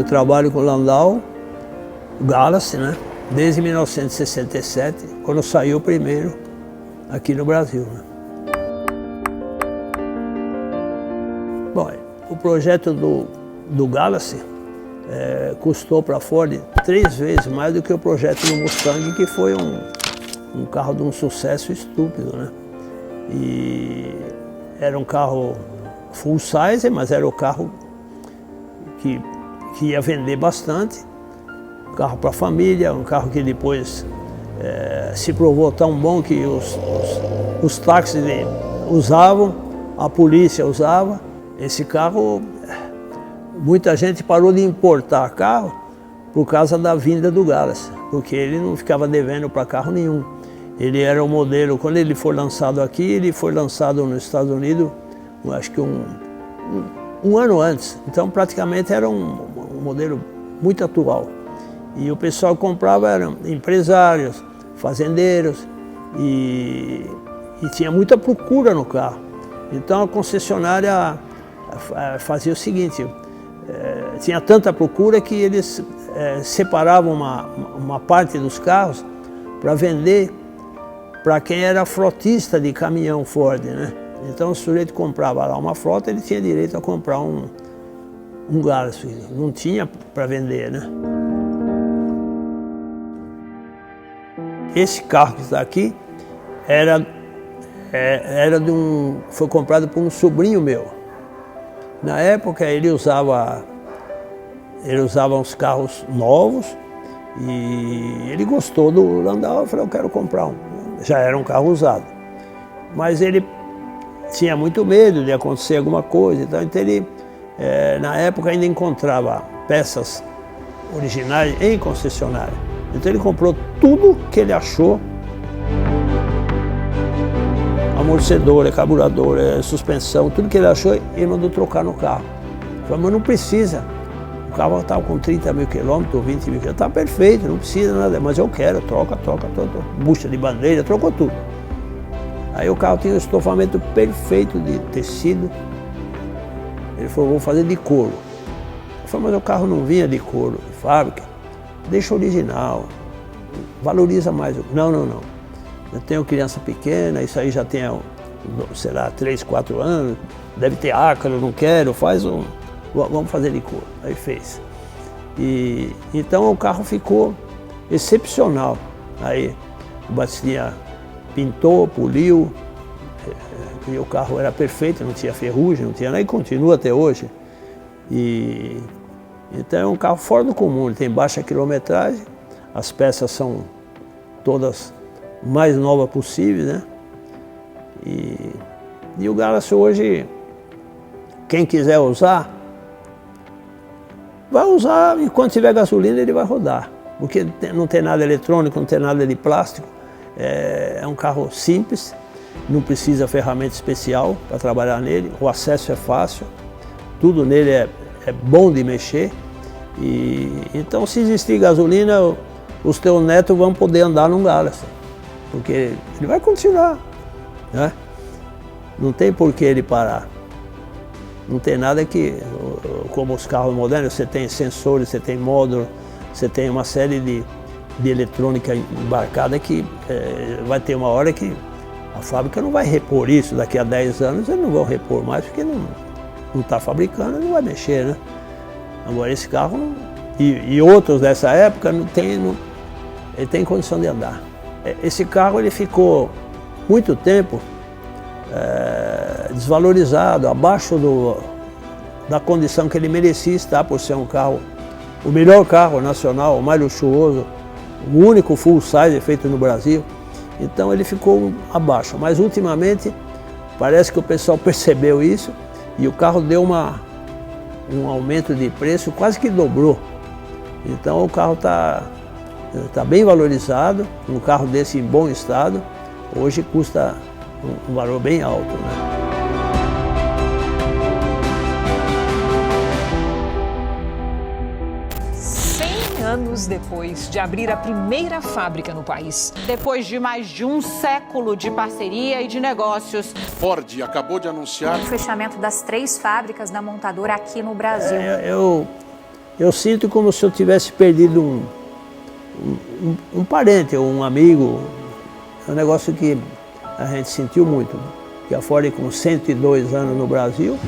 trabalho com o Landau, o Galaxy, né? Desde 1967, quando saiu o primeiro aqui no Brasil, né? Bom, o projeto do Galaxy custou para a Ford 3 vezes mais do que o projeto do Mustang, que foi um carro de um sucesso estúpido, né? E era um carro full size, mas era o carro que ia vender bastante. Um carro para a família, um carro que depois se provou tão bom que os táxis usavam, a polícia usava. Esse carro, muita gente parou de importar carro por causa da vinda do Galaxy, porque ele não ficava devendo para carro nenhum. Ele era o modelo, quando ele foi lançado aqui, ele foi lançado nos Estados Unidos, acho que um ano antes. Então praticamente era um modelo muito atual. E o pessoal que comprava eram empresários, fazendeiros e tinha muita procura no carro. Então a concessionária fazia o seguinte, tinha tanta procura que eles separavam uma parte dos carros para vender para quem era frotista de caminhão Ford, né? Então o sujeito comprava lá uma frota, ele tinha direito a comprar um Galaxy, não tinha para vender, né? Esse carro que está aqui foi comprado por um sobrinho meu. Na época ele usava uns carros novos e ele gostou do Landau. Eu falei, eu quero comprar um. Já era um carro usado, mas ele tinha muito medo de acontecer alguma coisa. Então ele, na época, ainda encontrava peças originais em concessionária. Então ele comprou tudo que ele achou, amortecedor, carburador, suspensão, tudo que ele achou e mandou trocar no carro. Eu falei, mas não precisa. O carro estava com 30 mil quilômetros, 20 mil quilômetros, está perfeito, não precisa nada, mas eu quero, troca, bucha de bandeira, trocou tudo. Aí o carro tinha um estofamento perfeito de tecido. Ele falou, vou fazer de couro. Eu falei, mas o carro não vinha de couro, de fábrica. Deixa original, valoriza mais. Não. Eu tenho criança pequena, isso aí já tem, sei lá, 3, 4 anos, deve ter ácaro, não quero, vamos fazer de couro. Aí fez. E então o carro ficou excepcional. Aí o Batistinha pintou, poliu, e o carro era perfeito, não tinha ferrugem, não tinha nada, e continua até hoje. Então é um carro fora do comum, ele tem baixa quilometragem, as peças são todas mais novas possíveis, né? E o Galaxy hoje, quem quiser usar, vai usar e quando tiver gasolina ele vai rodar, porque não tem nada eletrônico, não tem nada de plástico, é um carro simples, não precisa ferramenta especial para trabalhar nele, o acesso é fácil, tudo nele é bom de mexer. Então se existir gasolina, os teus netos vão poder andar num Galaxy, porque ele vai continuar, né? Não tem por que ele parar. Não tem nada que, como os carros modernos, você tem sensores, você tem módulo, você tem uma série de eletrônica embarcada que vai ter uma hora que a fábrica não vai repor isso. Daqui a 10 anos eles não vão repor mais, porque não está fabricando, não vai mexer, né? Agora esse carro, e outros dessa época, ele tem condição de andar. Esse carro ele ficou muito tempo desvalorizado, abaixo da condição que ele merecia estar, por ser um carro, o melhor carro nacional, o mais luxuoso, o único full size feito no Brasil. Então ele ficou abaixo, mas ultimamente parece que o pessoal percebeu isso e o carro deu um aumento de preço, quase que dobrou. Então o carro está bem valorizado, um carro desse em bom estado, hoje custa um valor bem alto, né? Anos depois de abrir a primeira fábrica no país. Depois de mais de um século de parceria e de negócios, Ford acabou de anunciar o fechamento das 3 fábricas da montadora aqui no Brasil. eu sinto como se eu tivesse perdido um parente ou um amigo. É um negócio que a gente sentiu muito. Que a Ford, com 102 anos no Brasil,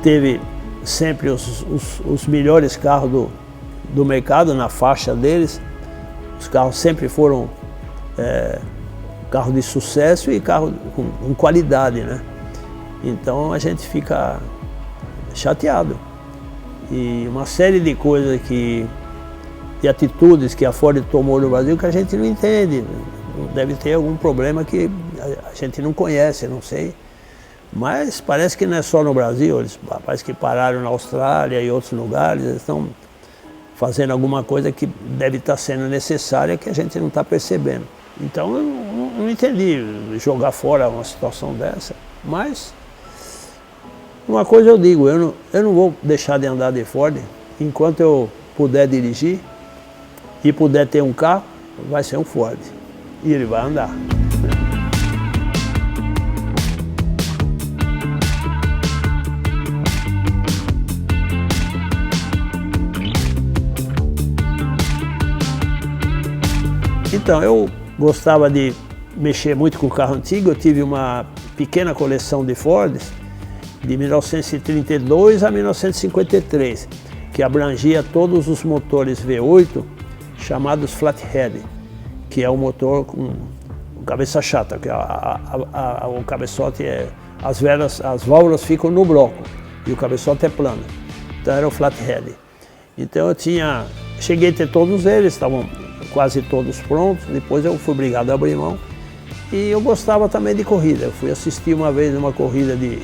teve sempre os melhores carros do mercado, na faixa deles. Os carros sempre foram carro de sucesso e carro com qualidade, né? Então a gente fica chateado. E uma série de coisas de atitudes que a Ford tomou no Brasil que a gente não entende. Deve ter algum problema que a gente não conhece, não sei. Mas parece que não é só no Brasil, parece que pararam na Austrália e outros lugares, eles estão fazendo alguma coisa que deve estar sendo necessária que a gente não está percebendo. Então eu não entendi jogar fora uma situação dessa, mas uma coisa eu digo, eu não vou deixar de andar de Ford enquanto eu puder dirigir e puder ter um carro, vai ser um Ford e ele vai andar. Então, eu gostava de mexer muito com o carro antigo, eu tive uma pequena coleção de Fords, de 1932 a 1953, que abrangia todos os motores V8, chamados flathead, que é um motor com cabeça chata, que o cabeçote as válvulas ficam no bloco e o cabeçote é plano. Então era o flathead. Então eu cheguei a ter todos eles, estavam quase todos prontos, depois eu fui obrigado a abrir mão. E eu gostava também de corrida, eu fui assistir uma vez uma corrida de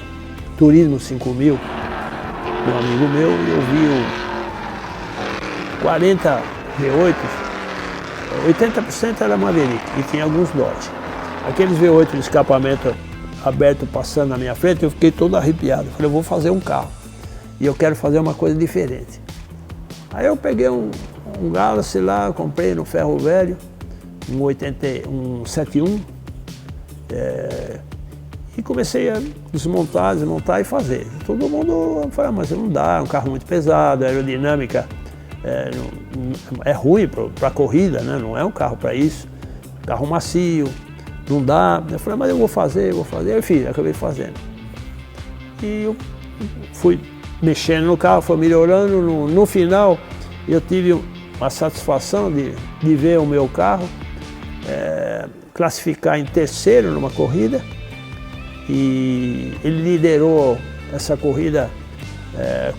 Turismo 5000, de um amigo meu, e eu vi o 40 V8, 80% era Maverick e tinha alguns Dodge. Aqueles V8 de escapamento aberto passando na minha frente, eu fiquei todo arrepiado. Falei, eu vou fazer um carro e eu quero fazer uma coisa diferente. Aí eu peguei um Galaxy lá, comprei no Ferro Velho, um 71, e comecei a desmontar e fazer. Todo mundo falou, mas não dá, é um carro muito pesado, a aerodinâmica é ruim para corrida, né? Não é um carro para isso, carro macio, não dá. Eu falei, mas eu vou fazer, eu fiz, acabei fazendo. E eu fui mexendo no carro, foi melhorando, no final eu tive a satisfação de ver o meu carro classificar em terceiro numa corrida, e ele liderou essa corrida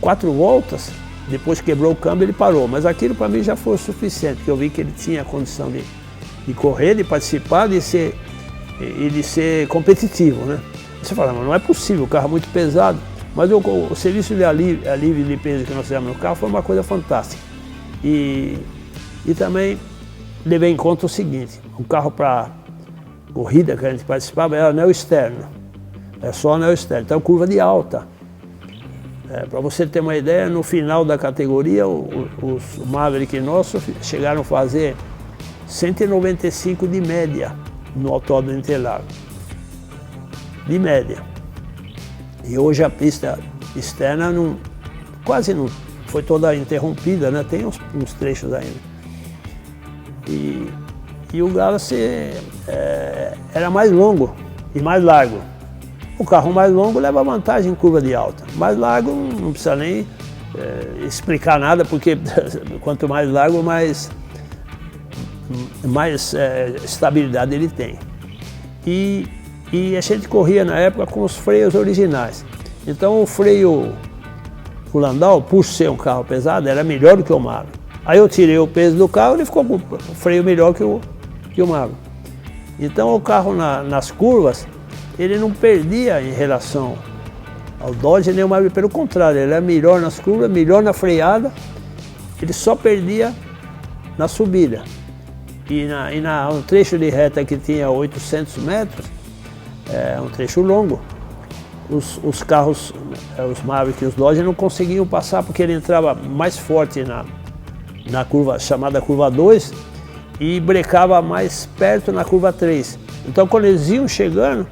4 voltas, depois quebrou o câmbio e ele parou, mas aquilo para mim já foi o suficiente, porque eu vi que ele tinha a condição de correr, de participar, de ser competitivo, né? Você fala, mas não é possível, o carro é muito pesado, mas o serviço de alívio de peso que nós fizemos no carro foi uma coisa fantástica. E também levei em conta o seguinte, o carro para corrida que a gente participava era anel externo, é só anel externo, então curva de alta. Para você ter uma ideia, no final da categoria, os Maverick nossos chegaram a fazer 195 de média no Autódromo Interlagos, de média. E hoje a pista externa quase não foi toda interrompida, né? Tem uns trechos ainda. E o Galaxy era mais longo e mais largo. O carro mais longo leva vantagem em curva de alta. Mais largo não precisa nem explicar nada, porque quanto mais largo, mais estabilidade ele tem. E a gente corria na época com os freios originais. Então o freio, o Landau, por ser um carro pesado, era melhor do que o Maverick. Aí eu tirei o peso do carro e ele ficou com o freio melhor que o Maverick. Então o carro nas curvas, ele não perdia em relação ao Dodge nem o Maverick, pelo contrário, ele era melhor nas curvas, melhor na freada, ele só perdia na subida. E um trecho de reta que tinha 800 metros, um trecho longo, os carros, os Maverick e os Dodge não conseguiam passar porque ele entrava mais forte na curva chamada curva 2 e brecava mais perto na curva 3. Então quando eles iam chegando,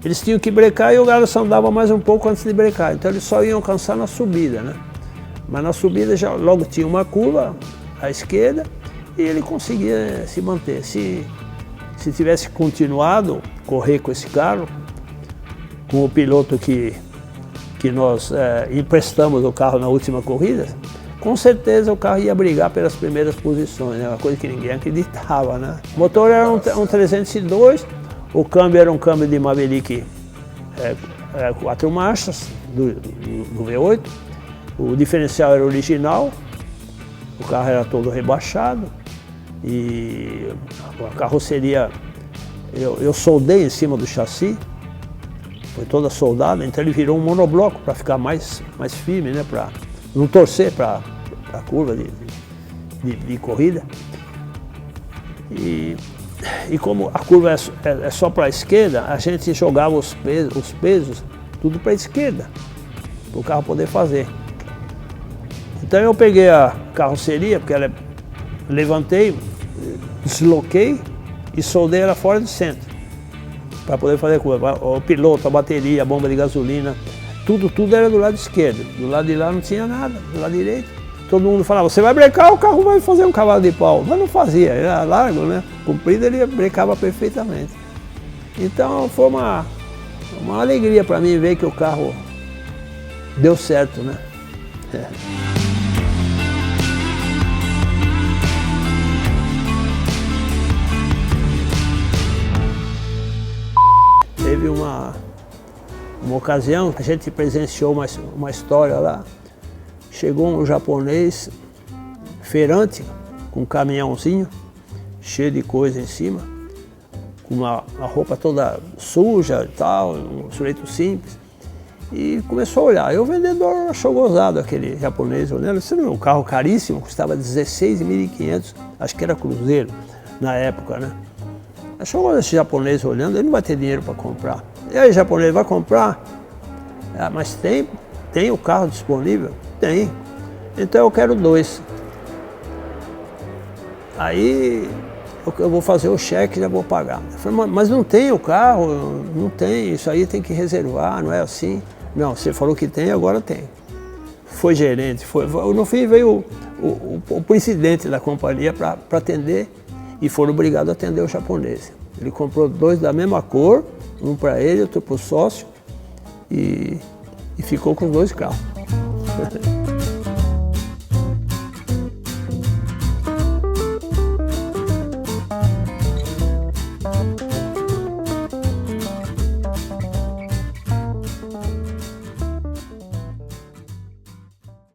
eles tinham que brecar e o Galaxy andava mais um pouco antes de brecar, então eles só iam alcançar na subida, né? Mas na subida já logo tinha uma curva à esquerda e ele conseguia se manter. Se tivesse continuado a correr com esse carro, com o piloto que nós emprestamos o carro na última corrida, com certeza o carro ia brigar pelas primeiras posições, né? Uma coisa que ninguém acreditava, né? O motor era um 302, o câmbio era um câmbio de Maverick 4 marchas, do V8, o diferencial era original, o carro era todo rebaixado e a carroceria eu soldei em cima do chassi, foi toda soldada, então ele virou um monobloco para ficar mais firme, né? Para não torcer para a curva de corrida. E como a curva é só para a esquerda, a gente jogava os pesos tudo para a esquerda, para o carro poder fazer. Então eu peguei a carroceria, porque ela levantei, desloquei e soldei ela fora do centro, para poder fazer a curva. O piloto, a bateria, a bomba de gasolina, tudo era do lado esquerdo. Do lado de lá não tinha nada, do lado direito. Todo mundo falava, você vai brecar, o carro vai fazer um cavalo de pau. Mas não fazia, era largo, né? Comprido, ele brecava perfeitamente. Então foi uma alegria para mim ver que o carro deu certo, né? Teve uma ocasião que a gente presenciou uma história lá. Chegou um japonês feirante com um caminhãozinho cheio de coisa em cima, com a roupa toda suja e tal, um sujeito simples, e começou a olhar. E o vendedor achou gozado aquele japonês olhando. Isso era um carro caríssimo, custava 16.500, acho que era cruzeiro na época, né? Achou esse japonês olhando, ele não vai ter dinheiro para comprar. E aí, japonês, vai comprar? Ah, mas tem o carro disponível? Tem. Então eu quero 2. Aí eu vou fazer o cheque e já vou pagar. Eu falei, mas não tem o carro, não tem, isso aí tem que reservar, não é assim? Não, você falou que tem, agora tem. Foi gerente, no fim veio o presidente da companhia para atender e foram obrigados a atender o japonês. Ele comprou 2 da mesma cor, um para ele, outro para o sócio, e ficou com os 2 carros.